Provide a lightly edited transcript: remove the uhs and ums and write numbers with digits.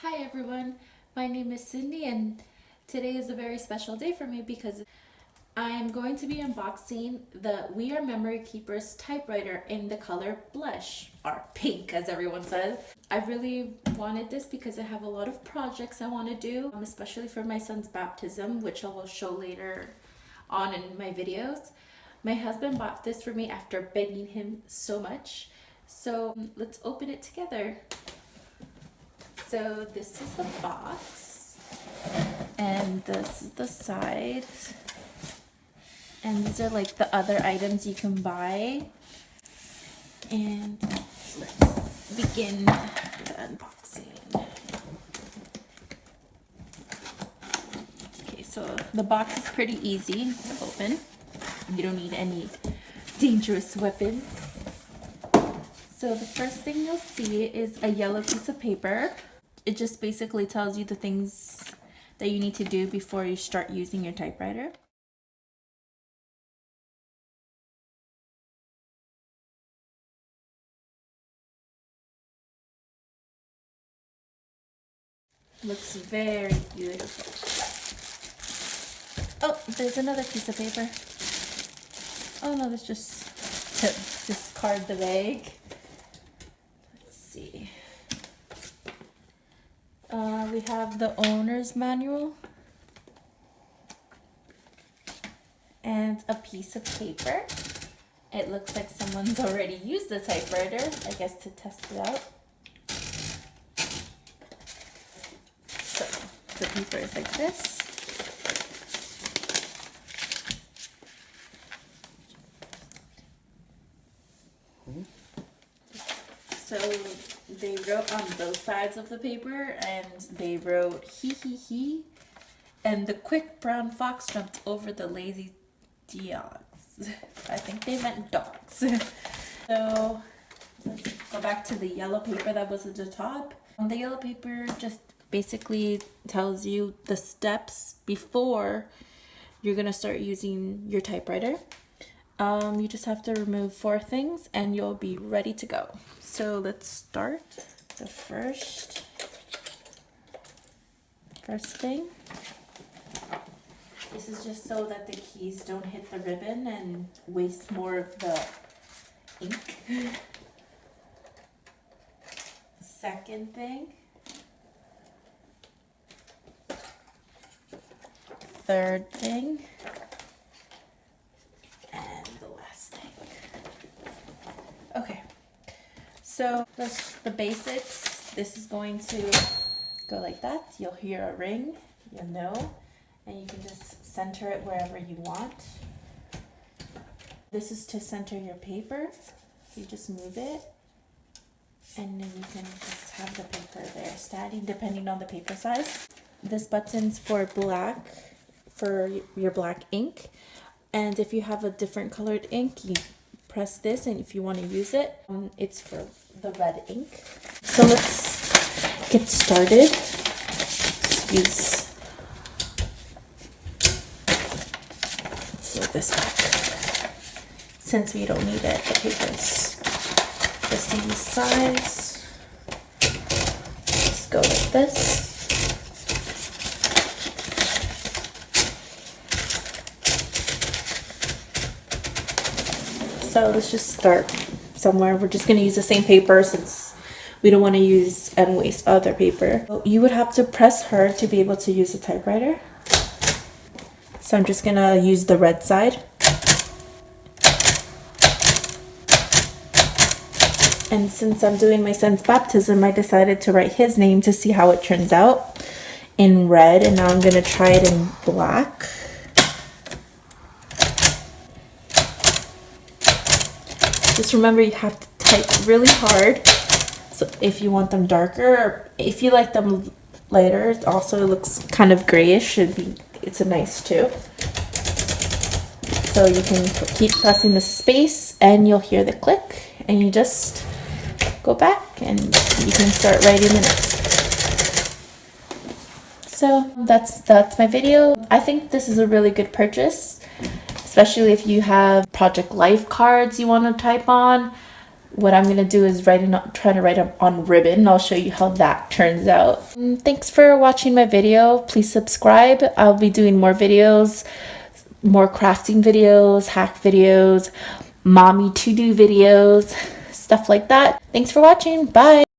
Hi everyone, my name is Cindy and today is a very special day for me because I am going to be unboxing the We Are Memory Keepers typewriter in the color blush, or pink as everyone says. I really wanted this because I have a lot of projects I want to do, especially for my son's baptism, which I will show later on in my videos. My husband bought this for me after begging him so much. So let's open it together. So this is the box, and this is the side, and these are like the other items you can buy. And let's begin the unboxing. Okay, so the box is pretty easy to open. You don't need any dangerous weapons. So the first thing you'll see is a yellow piece of paper. It just basically tells you the things that you need to do before you start using your typewriter. Looks very beautiful. Oh, there's another piece of paper. Oh no, that's just to discard the bag. Let's see. We have the owner's manual and a piece of paper. It looks like someone's already used the typewriter, I guess, to test it out. So the paper is like this. So they wrote on both sides of the paper, and they wrote he, and the quick brown fox jumped over the lazy dogs. I think they meant dogs. So let's go back to the yellow paper that was at the top. The yellow paper just basically tells you the steps before you're gonna start using your typewriter. You just have to remove 4 things and you'll be ready to go. So let's start. The first thing. This is just so that the keys don't hit the ribbon and waste more of the ink. Second thing. Third thing. And the last thing. Okay. So that's the basics. This is going to go like that. You'll hear a ring, you'll know, and you can just center it wherever you want. This is to center your paper. You just move it, and then you can just have the paper there standing depending on the paper size. This button's for black, for your black ink, and if you have a different colored ink, you press this, and if you want to use it, it's for the red ink. So let's get started. Let's this back. Since we don't need it, the paper's the same size. Just go like this. So let's just start somewhere. We're just going to use the same paper since we don't want to use and waste other paper. So you would have to press hard to be able to use the typewriter. So I'm just going to use the red side. And since I'm doing my son's baptism, I decided to write his name to see how it turns out in red. And now I'm going to try it in black. Just remember, you have to type really hard. So if you want them darker, or if you like them lighter, it also looks kind of grayish. It's a nice too. So you can keep pressing the space and you'll hear the click, and you just go back and you can start writing the next. So that's my video. I think this is a really good purchase, especially if you have Project Life cards you want to type on. what I'm gonna do is try to write it on ribbon. I'll show you how that turns out. Thanks for watching my video. Please subscribe. I'll be doing more videos, more crafting videos, hack videos, mommy to-do videos, stuff like that. Thanks for watching. Bye.